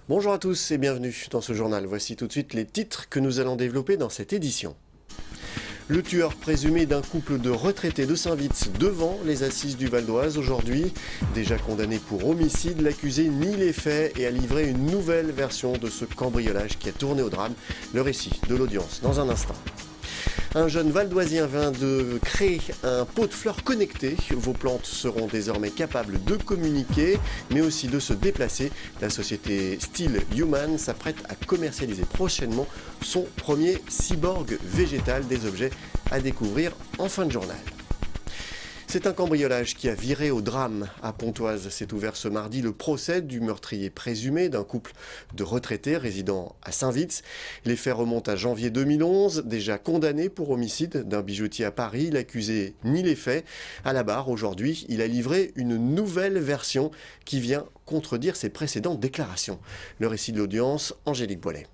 Bonjour à tous et bienvenue dans ce journal. Voici tout de suite les titres que nous allons développer dans cette édition. Le tueur présumé d'un couple de retraités de Saint-Vits devant les assises du Val d'Oise aujourd'hui. Déjà condamné pour homicide, l'accusé nie les faits et a livré une nouvelle version de ce cambriolage qui a tourné au drame. Le récit de l'audience dans un instant. Un jeune valdoisien vient de créer un pot de fleurs connecté. Vos plantes seront désormais capables de communiquer, mais aussi de se déplacer. La société Still Human s'apprête à commercialiser prochainement son premier cyborg végétal, des objets à découvrir en fin de journal. C'est un cambriolage qui a viré au drame. À Pontoise s'est ouvert ce mardi le procès du meurtrier présumé d'un couple de retraités résidant à Saint-Vits. Les faits remontent à janvier 2011. Déjà condamné pour homicide d'un bijoutier à Paris, l'accusé nie les faits. À la barre aujourd'hui, il a livré une nouvelle version qui vient contredire ses précédentes déclarations. Le récit de l'audience, Angélique Boilet.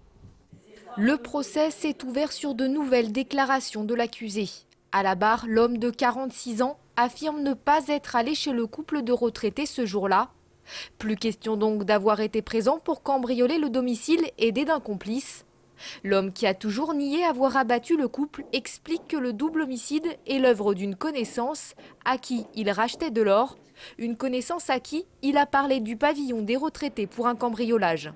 Le procès s'est ouvert sur de nouvelles déclarations de l'accusé. À la barre, l'homme de 46 ans affirme ne pas être allé chez le couple de retraités ce jour-là. Plus question donc d'avoir été présent pour cambrioler le domicile aidé d'un complice. L'homme qui a toujours nié avoir abattu le couple explique que le double homicide est l'œuvre d'une connaissance à qui il rachetait de l'or, une connaissance à qui il a parlé du pavillon des retraités pour un cambriolage.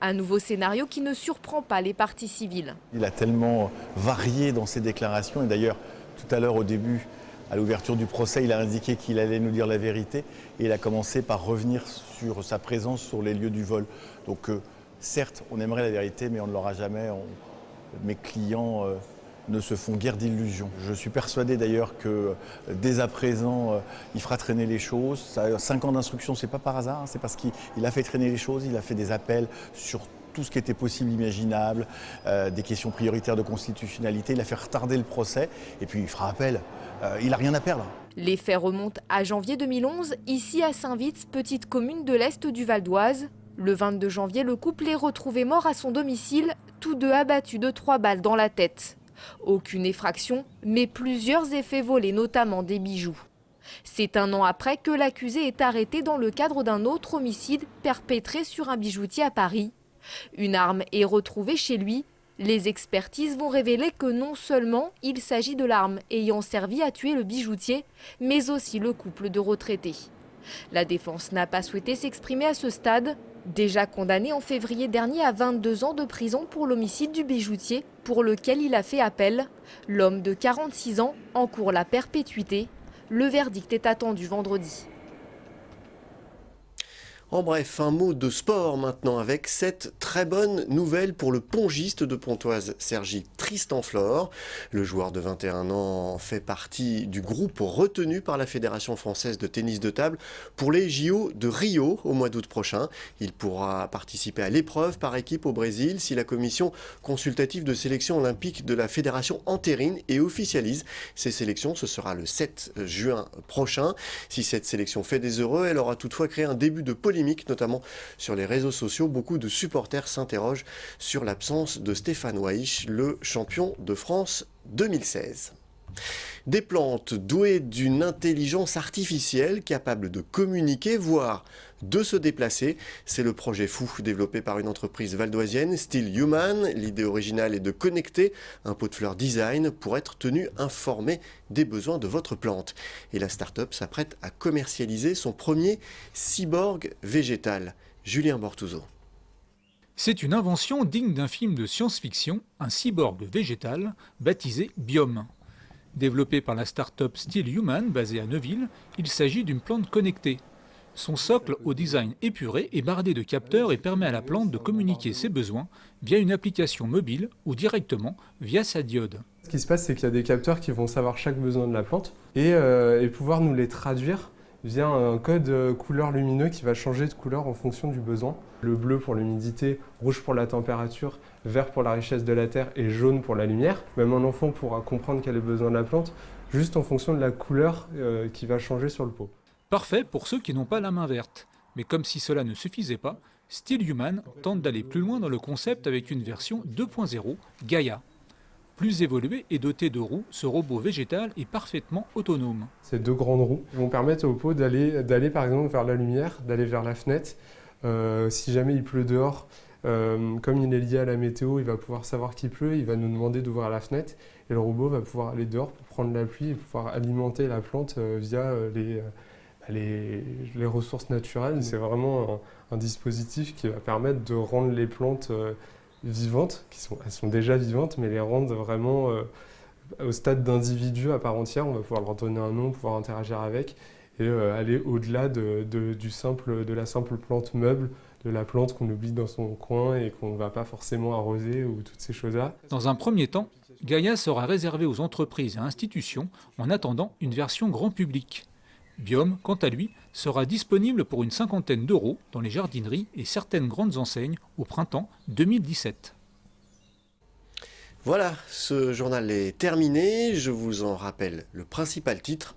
Un nouveau scénario qui ne surprend pas les parties civiles. Il a tellement varié dans ses déclarations et d'ailleurs tout à l'heure au début, à l'ouverture du procès, il a indiqué qu'il allait nous dire la vérité et il a commencé par revenir sur sa présence sur les lieux du vol. Donc certes, on aimerait la vérité mais on ne l'aura jamais. Mes clients ne se font guère d'illusions. Je suis persuadé d'ailleurs que dès à présent, il fera traîner les choses. 5 ans d'instruction, c'est pas par hasard, hein, c'est parce qu'il a fait traîner les choses, il a fait des appels sur tout ce qui était possible, imaginable, des questions prioritaires de constitutionnalité, il a fait retarder le procès et puis il fera appel. Il n'a rien à perdre. Les faits remontent à janvier 2011, ici à Saint-Vits, petite commune de l'Est du Val d'Oise. Le 22 janvier, le couple est retrouvé mort à son domicile, tous deux abattus de 3 balles dans la tête. Aucune effraction, mais plusieurs effets volés, notamment des bijoux. C'est un an après que l'accusé est arrêté dans le cadre d'un autre homicide perpétré sur un bijoutier à Paris. Une arme est retrouvée chez lui. Les expertises vont révéler que non seulement il s'agit de l'arme ayant servi à tuer le bijoutier, mais aussi le couple de retraités. La défense n'a pas souhaité s'exprimer à ce stade. Déjà condamné en février dernier à 22 ans de prison pour l'homicide du bijoutier, pour lequel il a fait appel, l'homme de 46 ans encourt la perpétuité. Le verdict est attendu vendredi. En bref, un mot de sport maintenant avec cette très bonne nouvelle pour le pongiste de Pontoise, Sergi Tristan-Flore. Le joueur de 21 ans fait partie du groupe retenu par la Fédération française de tennis de table pour les JO de Rio au mois d'août prochain. Il pourra participer à l'épreuve par équipe au Brésil si la commission consultative de sélection olympique de la Fédération entérine et officialise ces sélections. Ce sera le 7 juin prochain. Si cette sélection fait des heureux, elle aura toutefois créé un début de polémique, notamment sur les réseaux sociaux. Beaucoup de supporters s'interrogent sur l'absence de Stéphane Waich, le champion de France 2016. Des plantes douées d'une intelligence artificielle capable de communiquer, voire de se déplacer. C'est le projet fou développé par une entreprise valdoisienne, Still Human. L'idée originale est de connecter un pot de fleurs design pour être tenu informé des besoins de votre plante. Et la start-up s'apprête à commercialiser son premier cyborg végétal. Julien Bortouzo. C'est une invention digne d'un film de science-fiction, un cyborg végétal baptisé Biome. Développé par la start-up Still Human, basée à Neuville, il s'agit d'une plante connectée. Son socle, au design épuré, est bardé de capteurs et permet à la plante de communiquer ses besoins via une application mobile ou directement via sa diode. Ce qui se passe, c'est qu'il y a des capteurs qui vont savoir chaque besoin de la plante et pouvoir nous les traduire via un code couleur lumineux qui va changer de couleur en fonction du besoin. Le bleu pour l'humidité, rouge pour la température, vert pour la richesse de la terre et jaune pour la lumière. Même un enfant pourra comprendre quel est le besoin de la plante juste en fonction de la couleur qui va changer sur le pot. Parfait pour ceux qui n'ont pas la main verte. Mais comme si cela ne suffisait pas, Still Human tente d'aller plus loin dans le concept avec une version 2.0, Gaia. Plus évolué et doté de roues, ce robot végétal est parfaitement autonome. Ces 2 grandes roues vont permettre au pot d'aller par exemple vers la lumière, d'aller vers la fenêtre, Si jamais il pleut dehors, comme il est lié à la météo, il va pouvoir savoir qu'il pleut, il va nous demander d'ouvrir la fenêtre et le robot va pouvoir aller dehors pour prendre la pluie et pouvoir alimenter la plante via les ressources naturelles. C'est vraiment un dispositif qui va permettre de rendre les plantes vivantes, elles sont déjà vivantes, mais les rendre vraiment au stade d'individus à part entière. On va pouvoir leur donner un nom, pouvoir interagir avec et aller au-delà de la simple plante meuble, de la plante qu'on oublie dans son coin et qu'on ne va pas forcément arroser ou toutes ces choses-là. Dans un premier temps, Gaïa sera réservé aux entreprises et institutions en attendant une version grand public. Biome, quant à lui, sera disponible pour une 50aine d'euros dans les jardineries et certaines grandes enseignes au printemps 2017. Voilà, ce journal est terminé. Je vous en rappelle le principal titre.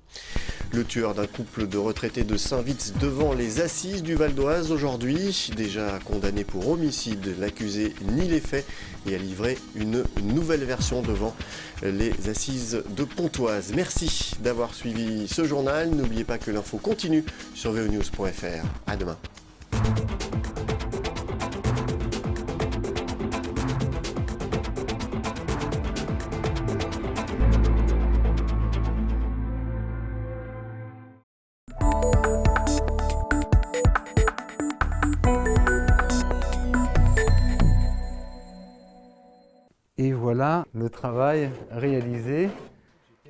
Le tueur d'un couple de retraités de Saint-Vits devant les assises du Val d'Oise aujourd'hui. Déjà condamné pour homicide, l'accusé nie les faits et a livré une nouvelle version devant les assises de Pontoise. Merci d'avoir suivi ce journal. N'oubliez pas que l'info continue sur veonews.fr. À demain. Et voilà le travail réalisé.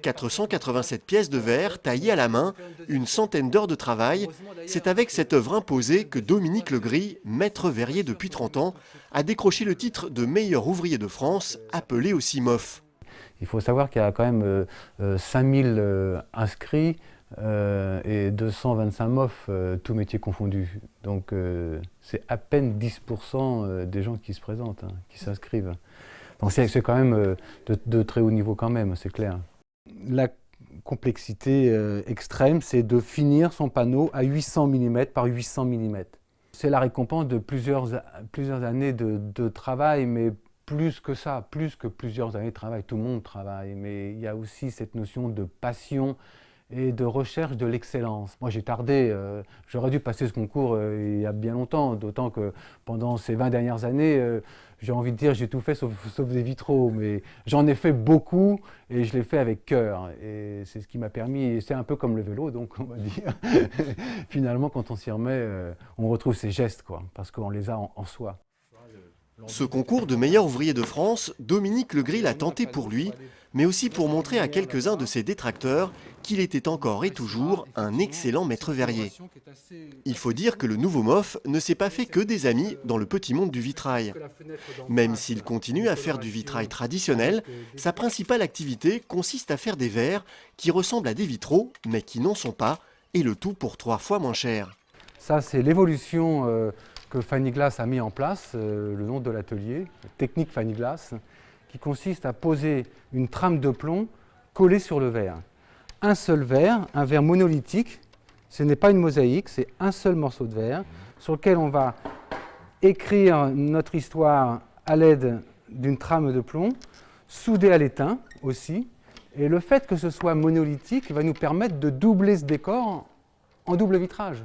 487 pièces de verre taillées à la main, une centaine d'heures de travail. C'est avec cette œuvre imposée que Dominique Legris, maître verrier depuis 30 ans, a décroché le titre de meilleur ouvrier de France, appelé aussi MOF. Il faut savoir qu'il y a quand même 5000 inscrits et 225 MOF, tous métiers confondus. Donc c'est à peine 10% des gens qui se présentent, qui s'inscrivent. Donc c'est quand même de très haut niveau quand même, c'est clair. La complexité extrême, c'est de finir son panneau à 800 mm par 800 mm. C'est la récompense de plusieurs années de travail, mais plus que ça, plus que plusieurs années de travail. Tout le monde travaille, mais il y a aussi cette notion de passion et de recherche de l'excellence. Moi j'ai tardé, j'aurais dû passer ce concours il y a bien longtemps, d'autant que pendant ces 20 dernières années, j'ai envie de dire j'ai tout fait sauf des vitraux, mais j'en ai fait beaucoup et je l'ai fait avec cœur. Et c'est ce qui m'a permis, et c'est un peu comme le vélo, donc on va dire, finalement quand on s'y remet, on retrouve ces gestes, quoi, parce qu'on les a en soi. Ce concours de meilleur ouvrier de France, Dominique Legris l'a tenté pour lui, mais aussi pour montrer à quelques-uns de ses détracteurs qu'il était encore et toujours un excellent maître verrier. Il faut dire que le nouveau MOF ne s'est pas fait que des amis dans le petit monde du vitrail. Même s'il continue à faire du vitrail traditionnel, sa principale activité consiste à faire des verres qui ressemblent à des vitraux, mais qui n'en sont pas, et le tout pour 3 fois moins cher. Ça, c'est l'évolution que Fanny Glass a mis en place, le nom de l'atelier, technique Fanny Glass, qui consiste à poser une trame de plomb collée sur le verre. Un seul verre, un verre monolithique, ce n'est pas une mosaïque, c'est un seul morceau de verre sur lequel on va écrire notre histoire à l'aide d'une trame de plomb, soudée à l'étain aussi. Et le fait que ce soit monolithique va nous permettre de doubler ce décor en double vitrage.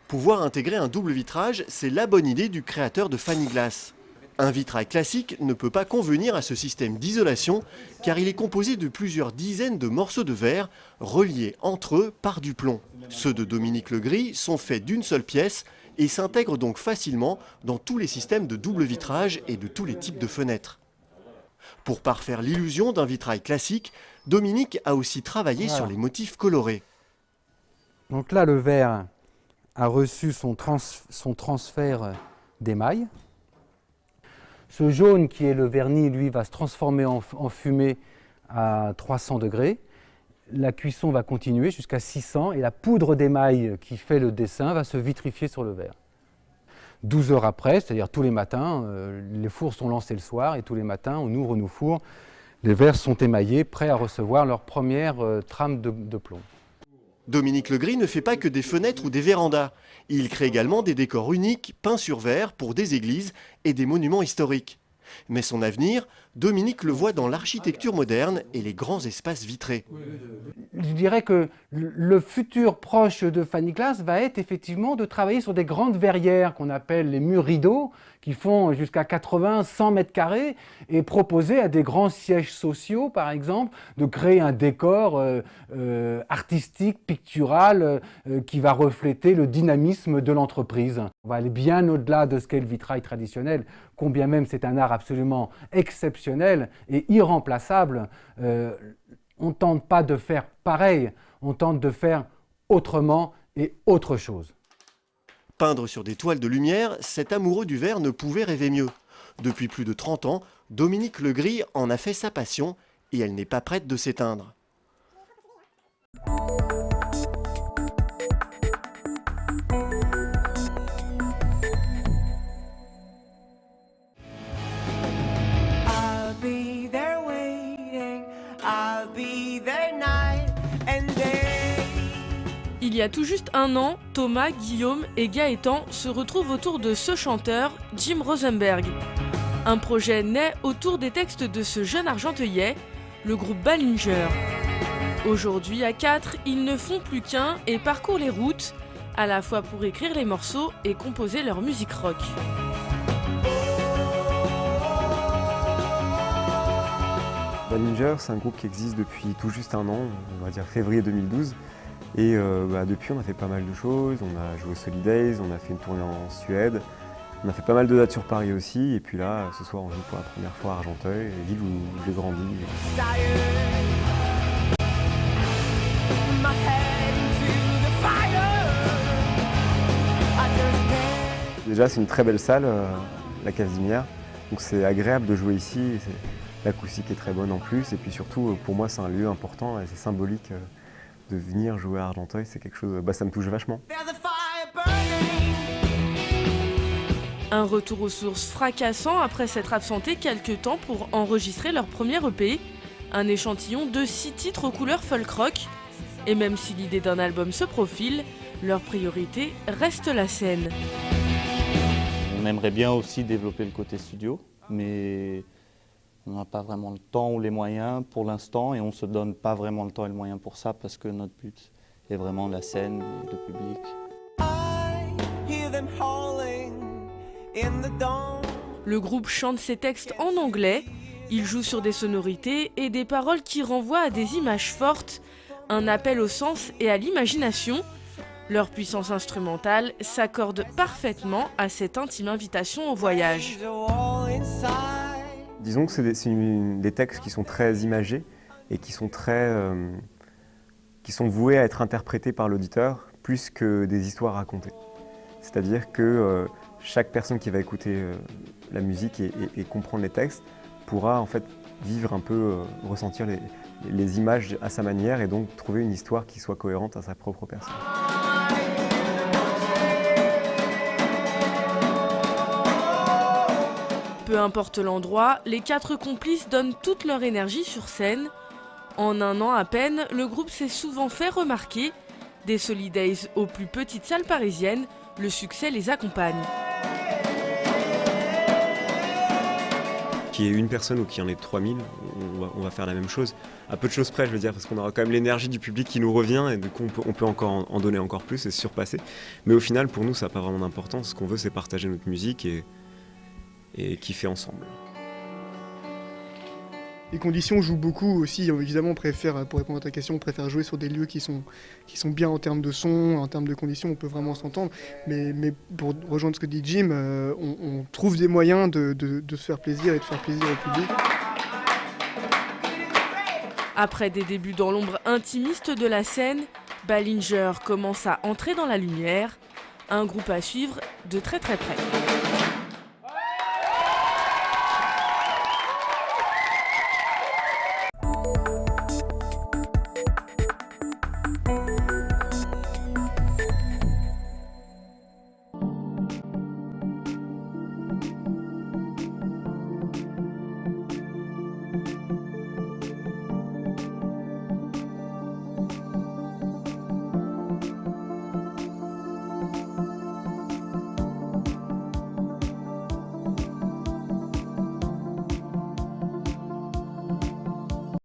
Pouvoir intégrer un double vitrage, c'est la bonne idée du créateur de Fanny Glass. Un vitrail classique ne peut pas convenir à ce système d'isolation car il est composé de plusieurs dizaines de morceaux de verre reliés entre eux par du plomb. Ceux de Dominique Legris sont faits d'une seule pièce et s'intègrent donc facilement dans tous les systèmes de double vitrage et de tous les types de fenêtres. Pour parfaire l'illusion d'un vitrail classique, Dominique a aussi travaillé sur les motifs colorés. Donc là, le verre a reçu son transfert d'émail. Ce jaune qui est le vernis, lui, va se transformer en fumée à 300 degrés. La cuisson va continuer jusqu'à 600 et la poudre d'émail qui fait le dessin va se vitrifier sur le verre. 12 heures après, c'est-à-dire tous les matins, les fours sont lancés le soir et tous les matins, on ouvre nos fours. Les verres sont émaillés, prêts à recevoir leur première trame de plomb. Dominique Legris ne fait pas que des fenêtres ou des vérandas. Il crée également des décors uniques peints sur verre pour des églises et des monuments historiques. Mais son avenir, Dominique le voit dans l'architecture moderne et les grands espaces vitrés. je dirais que le futur proche de Fanny Glass va être effectivement de travailler sur des grandes verrières qu'on appelle les murs rideaux, qui font jusqu'à 80-100 mètres carrés, et proposer à des grands sièges sociaux, par exemple, de créer un décor artistique, pictural, qui va refléter le dynamisme de l'entreprise. On va aller bien au-delà de ce qu'est le vitrail traditionnel, combien même c'est un art absolument exceptionnel et irremplaçable. On ne tente pas de faire pareil, on tente de faire autrement et autre chose. Peindre sur des toiles de lumière, cet amoureux du verre ne pouvait rêver mieux. Depuis plus de 30 ans, Dominique Legris en a fait sa passion et elle n'est pas prête de s'éteindre. Il y a tout juste un an, Thomas, Guillaume et Gaëtan se retrouvent autour de ce chanteur, Jim Rosenberg. Un projet naît autour des textes de ce jeune Argenteuilais, le groupe Ballinger. Aujourd'hui, à 4, ils ne font plus qu'un et parcourent les routes, à la fois pour écrire les morceaux et composer leur musique rock. Ballinger, c'est un groupe qui existe depuis tout juste un an, on va dire février 2012. Et depuis, on a fait pas mal de choses. On a joué au Solidays, on a fait une tournée en Suède, on a fait pas mal de dates sur Paris aussi. Et puis là, ce soir, on joue pour la première fois à Argenteuil, ville où j'ai grandi. Déjà, c'est une très belle salle, la Casimière. Donc c'est agréable de jouer ici. L'acoustique est très bonne en plus. Et puis surtout, pour moi, c'est un lieu important et c'est symbolique. De venir jouer à Argenteuil, c'est quelque chose, ça me touche vachement. Un retour aux sources fracassant après s'être absenté quelques temps pour enregistrer leur premier EP, un échantillon de 6 titres aux couleurs folk rock. Et même si l'idée d'un album se profile, leur priorité reste la scène. On aimerait bien aussi développer le côté studio, mais on n'a pas vraiment le temps ou les moyens pour l'instant et on ne se donne pas vraiment le temps et le moyen pour ça parce que notre but est vraiment la scène et le public. Le groupe chante ses textes en anglais, il joue sur des sonorités et des paroles qui renvoient à des images fortes, un appel au sens et à l'imagination. Leur puissance instrumentale s'accorde parfaitement à cette intime invitation au voyage. Disons que c'est des textes qui sont très imagés et qui sont voués à être interprétés par l'auditeur plus que des histoires racontées. C'est-à-dire que chaque personne qui va écouter la musique et comprendre les textes pourra en fait vivre un peu, ressentir les images à sa manière et donc trouver une histoire qui soit cohérente à sa propre personne. Peu importe l'endroit, les 4 complices donnent toute leur énergie sur scène. En un an à peine, le groupe s'est souvent fait remarquer. Des Solidays aux plus petites salles parisiennes, le succès les accompagne. Qu'il y ait une personne ou qu'il y en ait 3000, on va faire la même chose. À peu de choses près, je veux dire, parce qu'on aura quand même l'énergie du public qui nous revient et du coup on peut encore en donner encore plus et se surpasser. Mais au final, pour nous, ça n'a pas vraiment d'importance. Ce qu'on veut, c'est partager notre musique et kiffer ensemble. Les conditions jouent beaucoup aussi, évidemment on préfère, pour répondre à ta question, on préfère jouer sur des lieux qui sont bien en termes de son, en termes de conditions, on peut vraiment s'entendre, mais pour rejoindre ce que dit Jim, on trouve des moyens de se faire plaisir et de faire plaisir au public. Après des débuts dans l'ombre intimiste de la scène, Ballinger commence à entrer dans la lumière, un groupe à suivre de très très près.